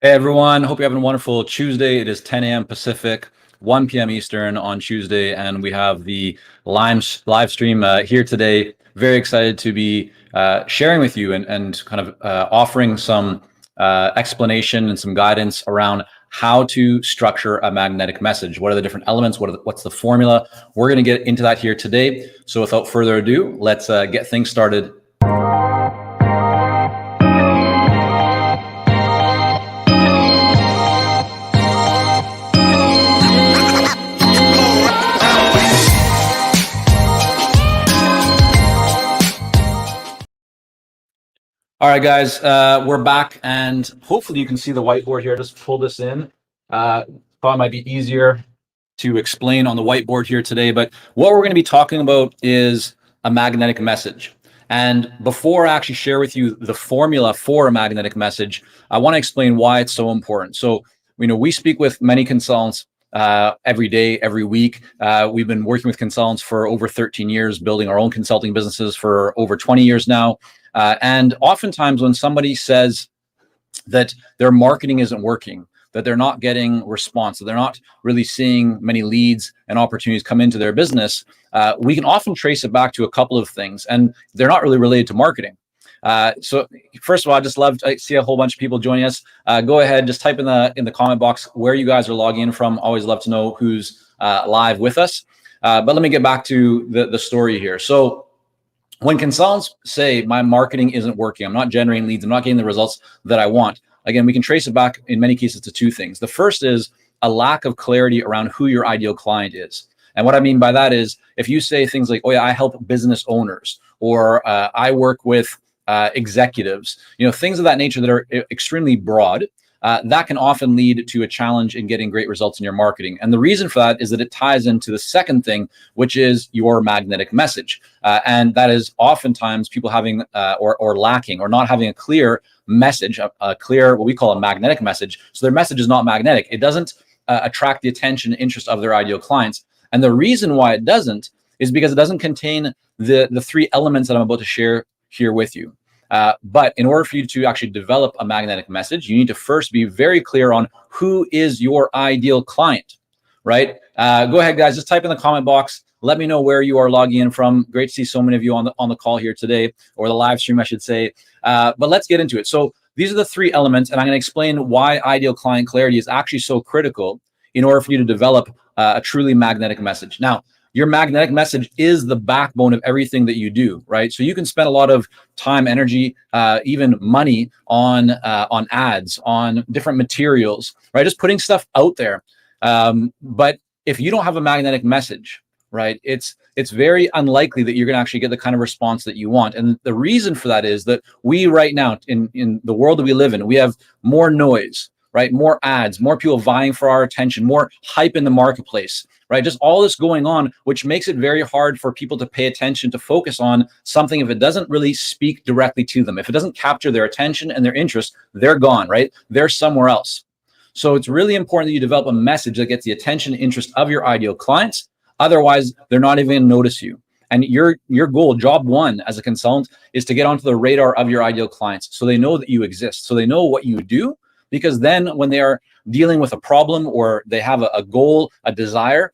Hey everyone, hope you're having a wonderful Tuesday. It is 10 a.m. Pacific, 1 p.m. Eastern on Tuesday, and we have the live stream here today. Very excited to be sharing with you and kind of offering some explanation and some guidance around how to structure a magnetic message. What are the different elements? What's the formula? We're going to get into that here today. So without further ado, let's get things started. All right, guys, we're back, and hopefully you can see the whiteboard here. Just pull this in. Thought it might be easier to explain on the whiteboard here today, but what we're going to be talking about is a magnetic message. And before I actually share with you the formula for a magnetic message, I want to explain why it's so important. So, we speak with many consultants every day, every week. We've been working with consultants for over 13 years, building our own consulting businesses for over 20 years now. And oftentimes when somebody says that their marketing isn't working, that they're not getting response, that they're not really seeing many leads and opportunities come into their business, we can often trace it back to a couple of things, and they're not really related to marketing. So first of all, I see a whole bunch of people joining us. Go ahead, just type in the comment box where you guys are logging in from. Always love to know who's live with us. But let me get back to the story here. So when consultants say my marketing isn't working, I'm not generating leads, I'm not getting the results that I want, again, we can trace it back in many cases to two things. The first is a lack of clarity around who your ideal client is. And what I mean by that is if you say things like, oh yeah, I help business owners, or I work with executives, things of that nature that are extremely broad, that can often lead to a challenge in getting great results in your marketing. And the reason for that is that it ties into the second thing, which is your magnetic message. And that is oftentimes people having or lacking or not having a clear message, a clear, what we call a magnetic message. So their message is not magnetic. It doesn't attract the attention and interest of their ideal clients. And the reason why it doesn't is because it doesn't contain the three elements that I'm about to share here with you. But in order for you to actually develop a magnetic message, you need to first be very clear on who is your ideal client, right? Go ahead, guys, just type in the comment box. Let me know where you are logging in from. Great to see so many of you on the call here today, or the live stream, I should say. But let's get into it. So these are the three elements, and I'm going to explain why ideal client clarity is actually so critical in order for you to develop a truly magnetic message. Now, your magnetic message is the backbone of everything that you do, right? So you can spend a lot of time, energy, even money on ads, on different materials, right? Just putting stuff out there. But if you don't have a magnetic message, right, it's very unlikely that you're going to actually get the kind of response that you want. And the reason for that is that we right now, in the world that we live in, we have more noise, right? More ads, more people vying for our attention, more hype in the marketplace, right? Just all this going on, which makes it very hard for people to pay attention, to focus on something if it doesn't really speak directly to them. If it doesn't capture their attention and their interest, they're gone, right? They're somewhere else. So it's really important that you develop a message that gets the attention and interest of your ideal clients. Otherwise, they're not even going to notice you. And your goal, job one as a consultant, is to get onto the radar of your ideal clients so they know that you exist, so they know what you do. Because then when they are dealing with a problem or they have a goal, a desire,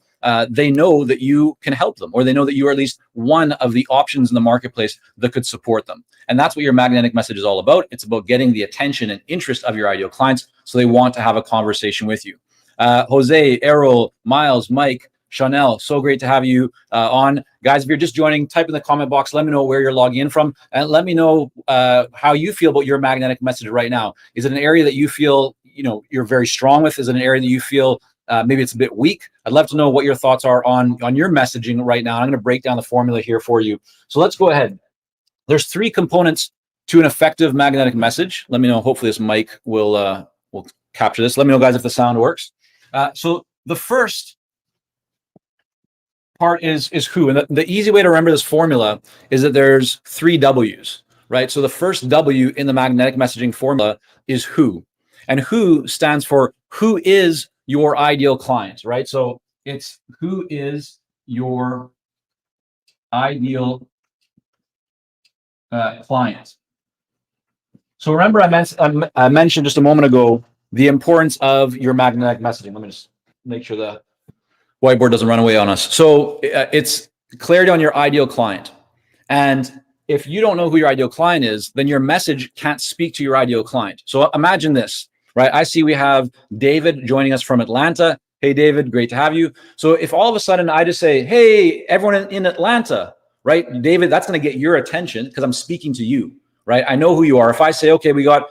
they know that you can help them, or they know that you are at least one of the options in the marketplace that could support them. And that's what your magnetic message is all about. It's about getting the attention and interest of your ideal clients so they want to have a conversation with you. Jose, Errol, Miles, Mike, Chanel, so great to have you on. Guys, if you're just joining, type in the comment box. Let me know where you're logging in from, and let me know how you feel about your magnetic message right now. Is it an area that you feel you're very strong with? Is it an area that you feel maybe it's a bit weak? I'd love to know what your thoughts are on your messaging right now. I'm going to break down the formula here for you. So let's go ahead. There's three components to an effective magnetic message. Let me know. Hopefully this mic will capture this. Let me know, guys, if the sound works. So the first part is who. And the easy way to remember this formula is that there's three W's, right? So the first W in the magnetic messaging formula is who. And who stands for who is your ideal client, right? So it's who is your ideal client. So remember I mentioned just a moment ago the importance of your magnetic messaging. Let me just make sure the whiteboard doesn't run away on us. So it's clarity on your ideal client. And if you don't know who your ideal client is, then your message can't speak to your ideal client. So imagine this, right? I see we have David joining us from Atlanta. Hey, David, great to have you. So if all of a sudden I just say, hey, everyone in Atlanta, right? David, that's going to get your attention because I'm speaking to you, right? I know who you are. If I say, okay, we got,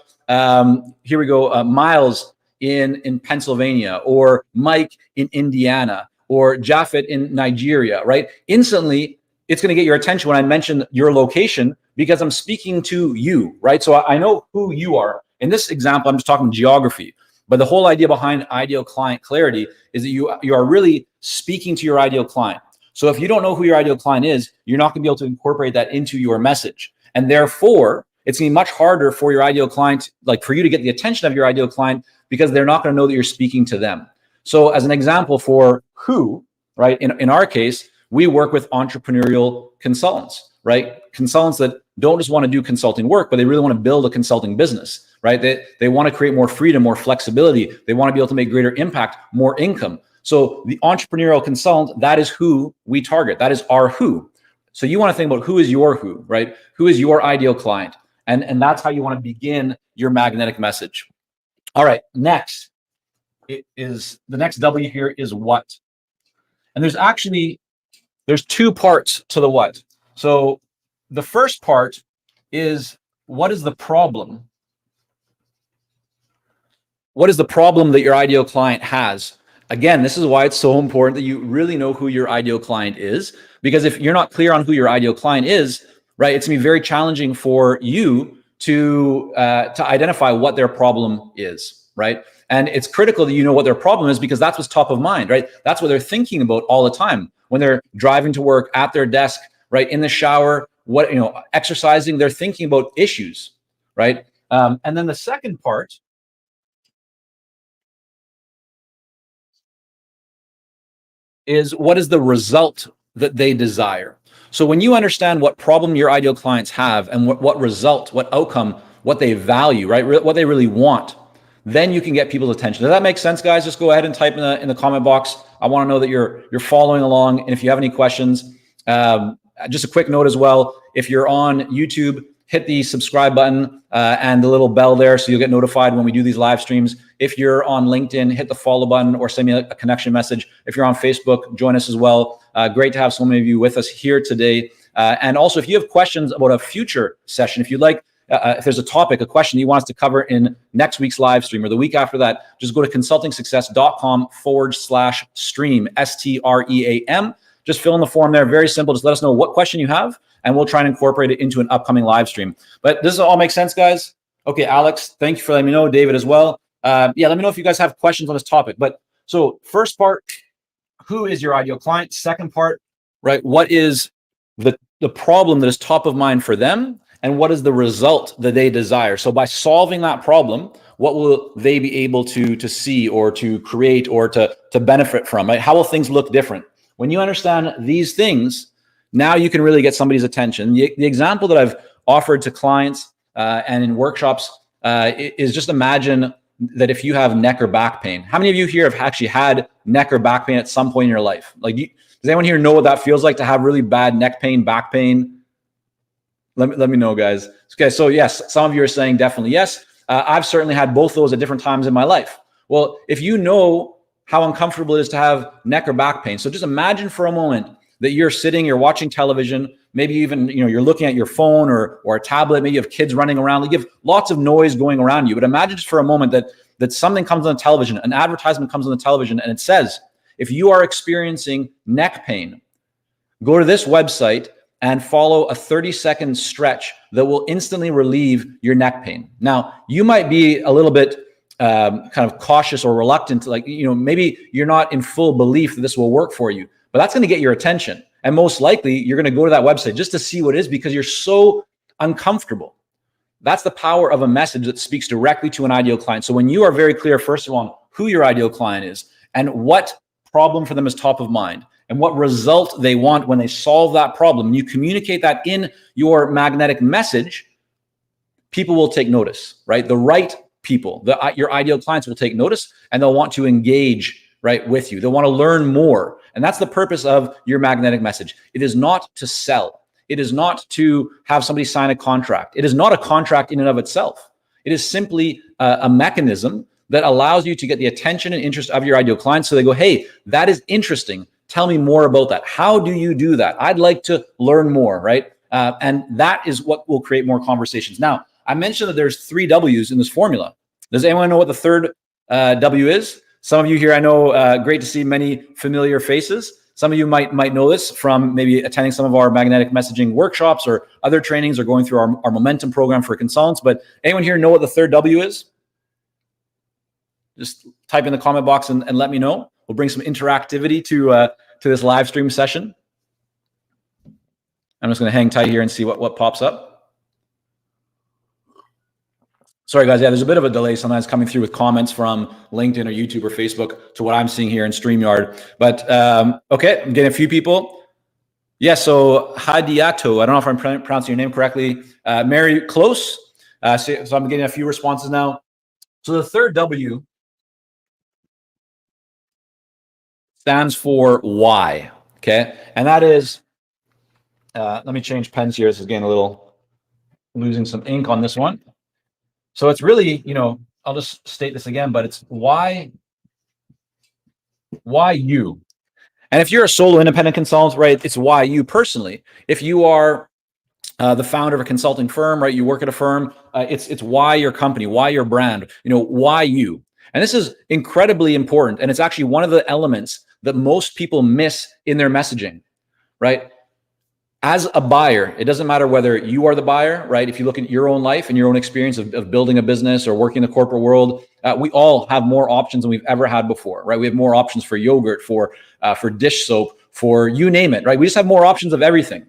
here we go, Miles in Pennsylvania, or Mike in Indiana, or Japheth in Nigeria, right? Instantly, it's going to get your attention when I mention your location because I'm speaking to you, right? So I know who you are. In this example, I'm just talking geography, but the whole idea behind ideal client clarity is that you are really speaking to your ideal client. So if you don't know who your ideal client is, you're not going to be able to incorporate that into your message. And therefore, it's going to be much harder for your ideal client, like for you to get the attention of your ideal client, because they're not going to know that you're speaking to them. So as an example for who, right, in our case, we work with entrepreneurial consultants, right? Consultants that don't just want to do consulting work, but they really want to build a consulting business, right? They want to create more freedom, more flexibility. They want to be able to make greater impact, more income. So the entrepreneurial consultant, that is who we target. That is our who. So you want to think about who is your who, right? Who is your ideal client? And that's how you want to begin your magnetic message. All right, next is the next W here is what. And there's two parts to the what. So the first part is, what is the problem? What is the problem that your ideal client has? Again, this is why it's so important that you really know who your ideal client is, because if you're not clear on who your ideal client is, right, it's gonna be very challenging for you to identify what their problem is, right? And it's critical that you know what their problem is, because that's what's top of mind, right? That's what they're thinking about all the time when they're driving to work, at their desk, right, in the shower, exercising. They're thinking about issues, right? And then the second part is, what is the result that they desire? So when you understand what problem your ideal clients have and what result, what outcome, what they value, right, what they really want, then you can get people's attention. Does that make sense, guys? Just go ahead and type in the comment box. I want to know that you're following along. And if you have any questions, just a quick note as well. If you're on YouTube, hit the subscribe button and the little bell there so you'll get notified when we do these live streams. If you're on LinkedIn, hit the follow button or send me a connection message. If you're on Facebook, join us as well. Great to have so many of you with us here today. And also, if you have questions about a future session, if you'd like, if there's a topic, a question you want us to cover in next week's live stream or the week after that, just go to consultingsuccess.com/stream, STREAM. Just fill in the form there. Very simple. Just let us know what question you have, and we'll try and incorporate it into an upcoming live stream. But does it all make sense, guys? Okay, Alex, thank you for letting me know. David as well. Yeah, let me know if you guys have questions on this topic. But so first part, who is your ideal client? Second part, right, what is the problem that is top of mind for them? And what is the result that they desire? So by solving that problem, what will they be able to see or to create or to benefit from, right? How will things look different? When you understand these things, now you can really get somebody's attention. The example that I've offered to clients and in workshops is, just imagine that if you have neck or back pain. How many of you here have actually had neck or back pain at some point in your life? Like, does anyone here know what that feels like to have really bad neck pain, back pain? Let me know, guys. Okay, so yes, some of you are saying definitely yes. I've certainly had both those at different times in my life. Well, if you know how uncomfortable it is to have neck or back pain, so just imagine for a moment that you're sitting, you're watching television, maybe even you're looking at your phone or a tablet, maybe you have kids running around, like you have lots of noise going around you. But imagine just for a moment that something comes on the television, an advertisement comes on the television, and it says, if you are experiencing neck pain, go to this website and follow a 30-second stretch that will instantly relieve your neck pain. Now, you might be a little bit kind of cautious or reluctant, like, maybe you're not in full belief that this will work for you, but that's going to get your attention. And most likely you're going to go to that website just to see what it is, because you're so uncomfortable. That's the power of a message that speaks directly to an ideal client. So when you are very clear, first of all, on who your ideal client is and what problem for them is top of mind, and what result they want when they solve that problem, you communicate that in your magnetic message, people will take notice, right? The right people. Your ideal clients will take notice and they'll want to engage, right, with you. They'll want to learn more. And that's the purpose of your magnetic message. It is not to sell. It is not to have somebody sign a contract. It is not a contract in and of itself. It is simply a mechanism that allows you to get the attention and interest of your ideal clients. So they go, hey, that is interesting. Tell me more about that. How do you do that? I'd like to learn more, right? And that is what will create more conversations. Now, I mentioned that there's 3 W's in this formula. Does anyone know what the third W is? Some of you here, I know, great to see many familiar faces. Some of you might know this from maybe attending some of our magnetic messaging workshops or other trainings or going through our momentum program for consultants. But anyone here know what the third W is? Just type in the comment box and let me know. We'll bring some interactivity to this live stream session. I'm just going to hang tight here and see what pops up. Sorry, guys. Yeah, there's a bit of a delay sometimes coming through with comments from LinkedIn or YouTube or Facebook to what I'm seeing here in StreamYard. But okay, I'm getting a few people. Yeah, so Hadiato, I don't know if I'm pronouncing your name correctly. Mary, close. So I'm getting a few responses now. So the third W stands for why, okay? And that is, let me change pens here. This is getting a little, losing some ink on this one. So it's really, I'll just state this again, but it's why you. And if you're a solo independent consultant, right, it's why you personally. If you are the founder of a consulting firm, right, you work at a firm, it's why your company, why your brand, why you. And this is incredibly important. And it's actually one of the elements that most people miss in their messaging, right? As a buyer, it doesn't matter whether you are the buyer, right? If you look at your own life and your own experience of building a business or working in the corporate world, we all have more options than we've ever had before, right? We have more options for yogurt, for dish soap, for you name it, right? We just have more options of everything.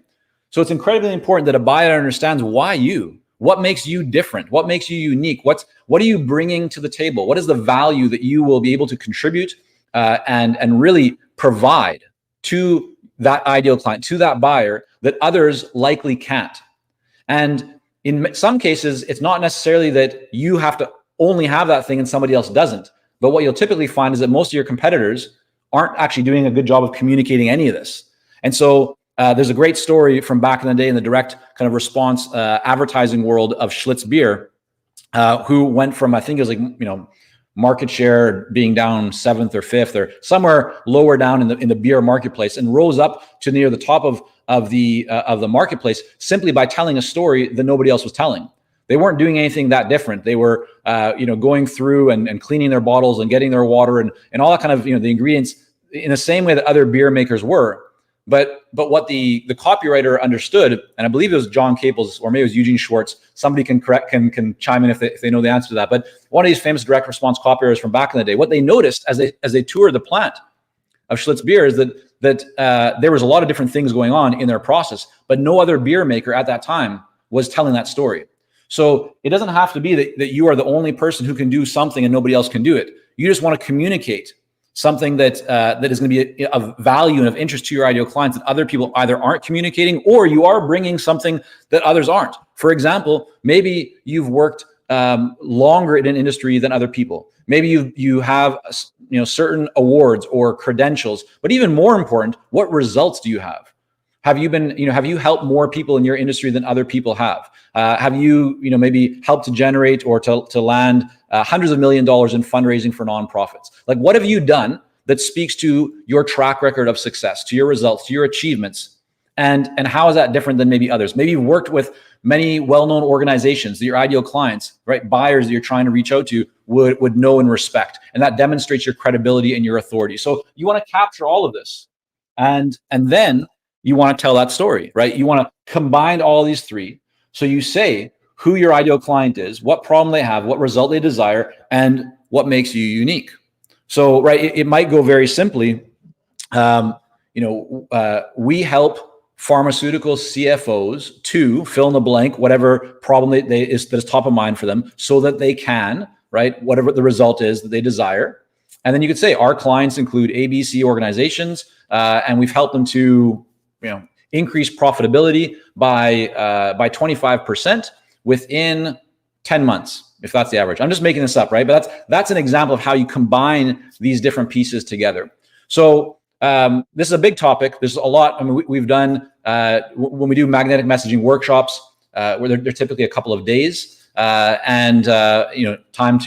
So it's incredibly important that a buyer understands why you, what makes you different, what makes you unique, what are you bringing to the table? What is the value that you will be able to contribute and really provide to that ideal client, to that buyer that others likely can't. And in some cases, it's not necessarily that you have to only have that thing and somebody else doesn't. But what you'll typically find is that most of your competitors aren't actually doing a good job of communicating any of this. And so there's a great story from back in the day in the direct kind of response advertising world of Schlitz beer, who went from, I think it was like, market share being down 7th or 5th or somewhere lower down in the beer marketplace, and rose up to near the top of the marketplace simply by telling a story that nobody else was telling. They weren't doing anything that different. They were going through and cleaning their bottles and getting their water and all that kind of the ingredients in the same way that other beer makers were. But what the copywriter understood, and I believe it was John Caples or maybe it was Eugene Schwartz. Somebody can chime in if they know the answer to that. But one of these famous direct response copywriters from back in the day, what they noticed as they toured the plant of Schlitz beer is that there was a lot of different things going on in their process, but no other beer maker at that time was telling that story. So it doesn't have to be that you are the only person who can do something and nobody else can do it. You just want to communicate something that is going to be of value and of interest to your ideal clients that other people either aren't communicating, or you are bringing something that others aren't. For example, maybe you've worked longer in an industry than other people. Maybe you have certain awards or credentials, but even more important, what results do you have? Have you helped more people in your industry than other people have? Have you maybe helped to generate or to land hundreds of $millions in fundraising for nonprofits? Like, what have you done that speaks to your track record of success, to your results, to your achievements? And how is that different than maybe others? Maybe you've worked with many well-known organizations that your ideal clients, right, buyers that you're trying to reach out to would know and respect. And that demonstrates your credibility and your authority. So you want to capture all of this. And then you want to tell that story, right? You want to combine all these three. So you say who your ideal client is, what problem they have, what result they desire, and what makes you unique. So, right, it might go very simply. We help pharmaceutical CFOs to fill in the blank, whatever problem that is top of mind for them, so that they can, right, whatever the result is that they desire. And then you could say our clients include ABC organizations, and we've helped them to increase profitability by 25% within 10 months, if that's the average. I'm just making this up, right? But that's an example of how you combine these different pieces together. So this is a big topic. There's a lot. I mean, we've done when we do magnetic messaging workshops, where they're typically a couple of days, and time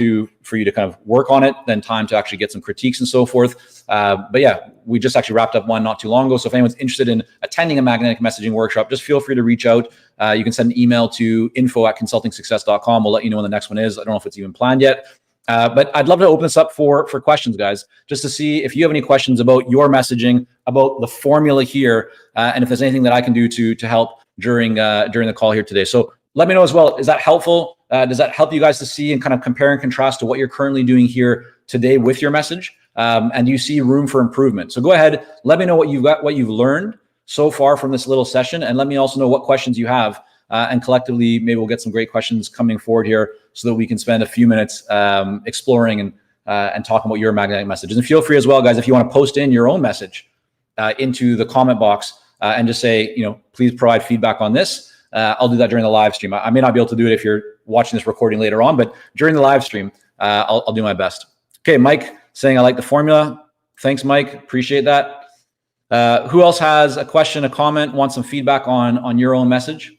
for you to kind of work on it, then time to actually get some critiques and so forth. But yeah, we just actually wrapped up one not too long ago. So if anyone's interested in attending a magnetic messaging workshop, just feel free to reach out. You can send an email to info@consultingsuccess.com. We'll let you know when the next one is. I don't know if it's even planned yet. But I'd love to open this up for questions, guys, just to see if you have any questions about your messaging, about the formula here, and if there's anything that I can do to help during the call here today. So let me know as well. Is that helpful? Does that help you guys to see and kind of compare and contrast to what you're currently doing here today with your message? And you see room for improvement? So go ahead, let me know what you've learned so far from this little session, and let me also know what questions you have. And collectively, maybe we'll get some great questions coming forward here so that we can spend a few minutes exploring and talking about your magnetic messages. And feel free as well, guys, if you want to post in your own message into the comment box and just say, please provide feedback on this. I'll do that during the live stream. I may not be able to do it if you're watching this recording later on, but during the live stream, I'll do my best. Okay, Mike saying I like the formula. Thanks, Mike. Appreciate that. Who else has a question, a comment, wants some feedback on your own message?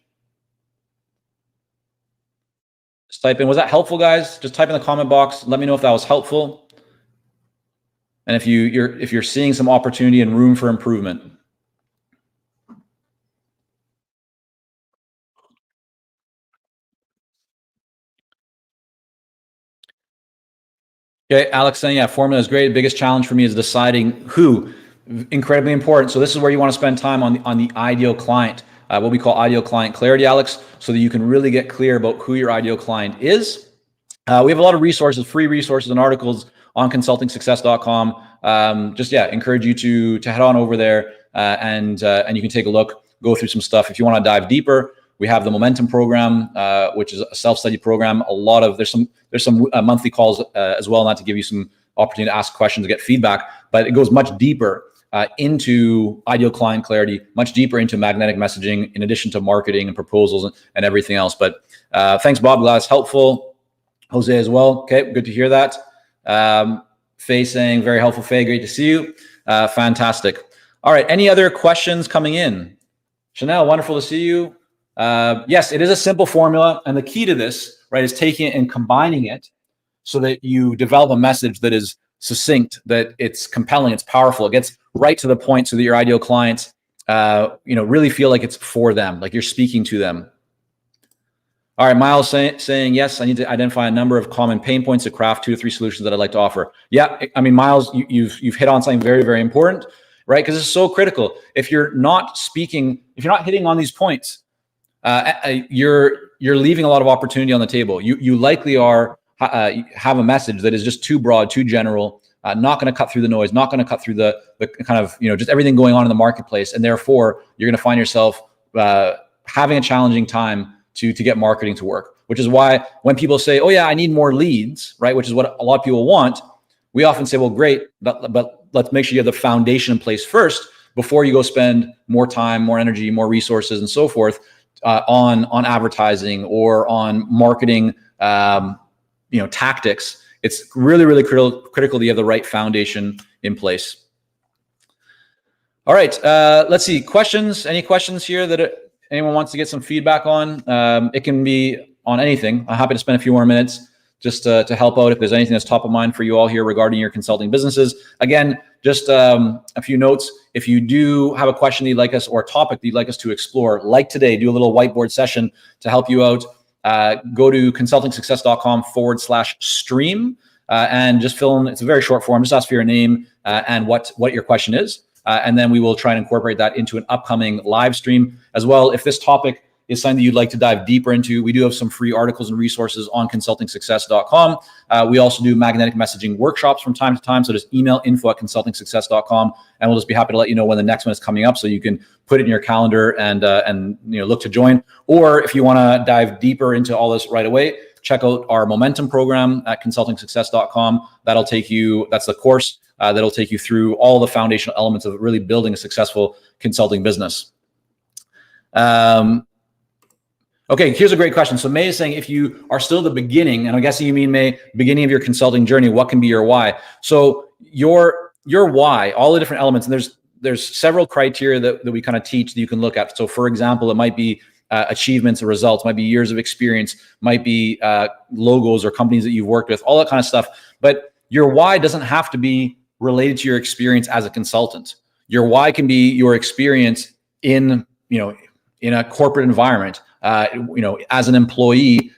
Just type in. Was that helpful, guys? Just type in the comment box. Let me know if that was helpful, and if you're seeing some opportunity and room for improvement. Okay, Alex saying, yeah, formula is great. The biggest challenge for me is deciding who. Incredibly important. So this is where you want to spend time on the ideal client, what we call ideal client clarity, Alex, so that you can really get clear about who your ideal client is. We have a lot of resources, free resources and articles on consultingsuccess.com. Encourage you to head on over there and you can take a look, go through some stuff. If you want to dive deeper, we have the Momentum program, which is a self-study program. There's some monthly calls as well, not to give you some opportunity to ask questions, to get feedback, but it goes much deeper into ideal client clarity, much deeper into magnetic messaging, in addition to marketing and proposals and everything else. But thanks, Bob. Glad it's helpful. Jose as well. Okay, good to hear that. Faye saying, very helpful, Faye. Great to see you. Fantastic. All right, any other questions coming in? Chanel, wonderful to see you. Yes, it is a simple formula. And the key to this, right, is taking it and combining it so that you develop a message that is succinct, that it's compelling, it's powerful, it gets right to the point so that your ideal clients, really feel like it's for them, like you're speaking to them. All right, Miles saying, yes, I need to identify a number of common pain points to craft 2 to 3 solutions that I'd like to offer. Yeah, I mean, Miles, you've hit on something very, very important, right? Because it's so critical. If you're not hitting on these points, you're leaving a lot of opportunity on the table. You likely have a message that is just too broad, too general, not going to cut through the noise, not going to cut through the kind of, just everything going on in the marketplace. And therefore, you're going to find yourself having a challenging time to get marketing to work, which is why when people say, oh yeah, I need more leads, right? Which is what a lot of people want. We often say, well, great, but let's make sure you have the foundation in place first before you go spend more time, more energy, more resources and so forth on advertising or on marketing, tactics. It's really, really critical that you have the right foundation in place. All right, let's see, questions. Any questions here that anyone wants to get some feedback on? It can be on anything. I'm happy to spend a few more minutes just to help out if there's anything that's top of mind for you all here regarding your consulting businesses. Again, just a few notes. If you do have a question that you'd like us, or a topic that you'd like us to explore, like today, do a little whiteboard session to help you out. Go to consultingsuccess.com/stream and just fill in, it's a very short form, just ask for your name and what your question is. And then we will try and incorporate that into an upcoming live stream as well. If this topic is something that you'd like to dive deeper into, we do have some free articles and resources on consultingsuccess.com. We also do magnetic messaging workshops from time to time. So just email info@consultingsuccess.com and we'll just be happy to let you know when the next one is coming up so you can put it in your calendar and look to join. Or if you want to dive deeper into all this right away, check out our Momentum program at consultingsuccess.com. That's the course that'll take you through all the foundational elements of really building a successful consulting business. Okay, here's a great question. So May is saying, if you are still at the beginning, and I'm guessing you mean, May, beginning of your consulting journey, what can be your why? So your why, all the different elements, and there's several criteria that we kind of teach that you can look at. So for example, it might be achievements or results, might be years of experience, might be logos or companies that you've worked with, all that kind of stuff. But your why doesn't have to be related to your experience as a consultant. Your why can be your experience in a corporate environment, as an employee,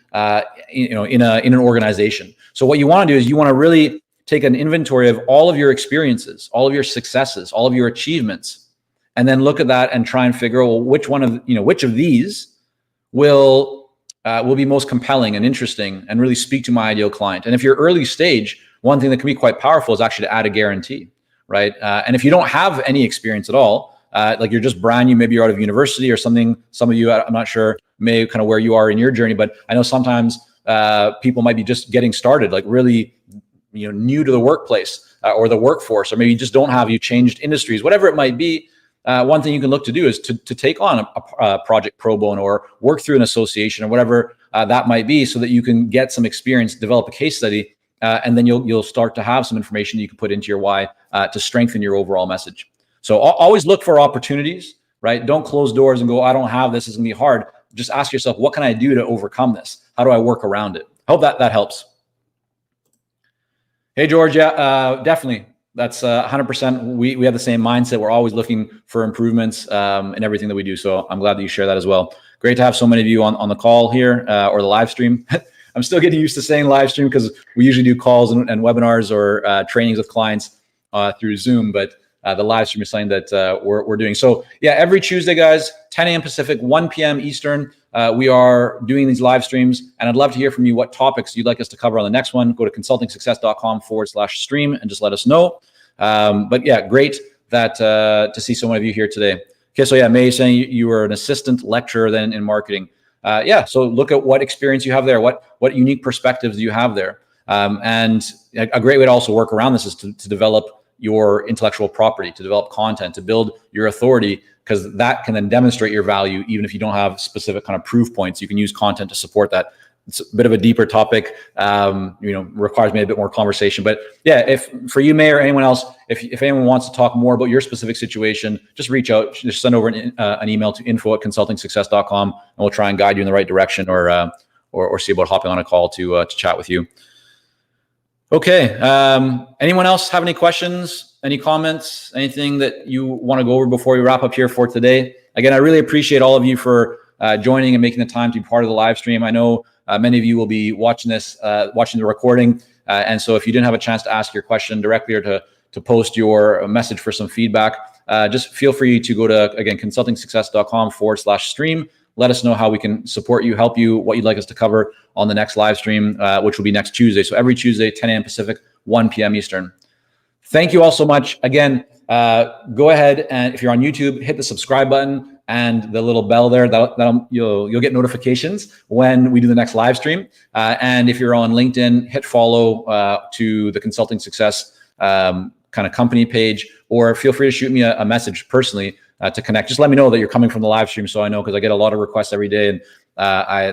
in an organization. So what you want to do is you want to really take an inventory of all of your experiences, all of your successes, all of your achievements, and then look at that and try and figure out, well, which of these will be most compelling and interesting and really speak to my ideal client. And if you're early stage, one thing that can be quite powerful is actually to add a guarantee, right? And if you don't have any experience at all, like you're just brand new, maybe you're out of university or something. Some of you, I'm not sure, maybe kind of where you are in your journey, but I know sometimes people might be just getting started, like really, new to the workplace or the workforce, or maybe you just don't have, you changed industries, whatever it might be. One thing you can look to do is to take on a project pro bono or work through an association or whatever that might be, so that you can get some experience, develop a case study, and then you'll start to have some information you can put into your why to strengthen your overall message. So always look for opportunities, right? Don't close doors and go, I don't have this, it's gonna be hard. Just ask yourself, what can I do to overcome this? How do I work around it? I hope that helps. Hey, George, yeah, definitely. That's 100%. We have the same mindset. We're always looking for improvements in everything that we do. So I'm glad that you share that as well. Great to have so many of you on the call here or the live stream. I'm still getting used to saying live stream because we usually do calls and webinars or trainings with clients through Zoom, but the live stream is something that we're doing. So yeah, every Tuesday, guys, 10 a.m. Pacific, 1 p.m. Eastern, we are doing these live streams, and I'd love to hear from you what topics you'd like us to cover on the next one. Go to consultingsuccess.com/stream and just let us know. But yeah, great that to see so many of you here today. Okay, so yeah, May is saying you were an assistant lecturer then in marketing. Yeah, so look at what experience you have there, what unique perspectives do you have there. And a great way to also work around this is to develop your intellectual property, to develop content, to build your authority, because that can then demonstrate your value. Even if you don't have specific kind of proof points, you can use content to support that. It's a bit of a deeper topic, requires maybe a bit more conversation. But yeah, if for you, May, or anyone else, if anyone wants to talk more about your specific situation, just reach out, just send over an email to info@consultingsuccess.com, and we'll try and guide you in the right direction, or see about hopping on a call to chat with you. Okay. Anyone else have any questions, any comments, anything that you want to go over before we wrap up here for today? Again, I really appreciate all of you for joining and making the time to be part of the live stream. I know many of you will be watching this, watching the recording. And so if you didn't have a chance to ask your question directly or to post your message for some feedback, just feel free to go to, again, consultingsuccess.com/stream. Let us know how we can support you, help you, what you'd like us to cover on the next live stream, which will be next Tuesday. So every Tuesday, 10 a.m. Pacific, 1 p.m. Eastern. Thank you all so much. Again, go ahead and if you're on YouTube, hit the subscribe button and the little bell there. You'll get notifications when we do the next live stream. And if you're on LinkedIn, hit follow to the Consulting Success kind of company page, or feel free to shoot me a message personally to connect. Just let me know that you're coming from the live stream, so I know, because I get a lot of requests every day, and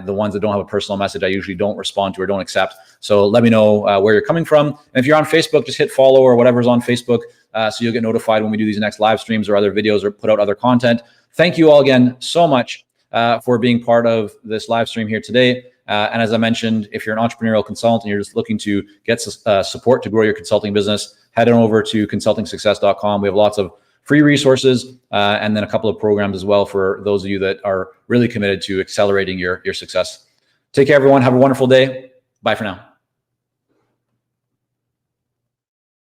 the ones that don't have a personal message, I usually don't respond to or don't accept. So let me know where you're coming from. And if you're on Facebook, just hit follow or whatever's on Facebook, so you'll get notified when we do these next live streams or other videos or put out other content. Thank you all again so much for being part of this live stream here today. And as I mentioned, if you're an entrepreneurial consultant and you're just looking to get support to grow your consulting business, head on over to consultingsuccess.com. We have lots of free resources and then a couple of programs as well for those of you that are really committed to accelerating your success. Take care, everyone. Have a wonderful day. Bye for now.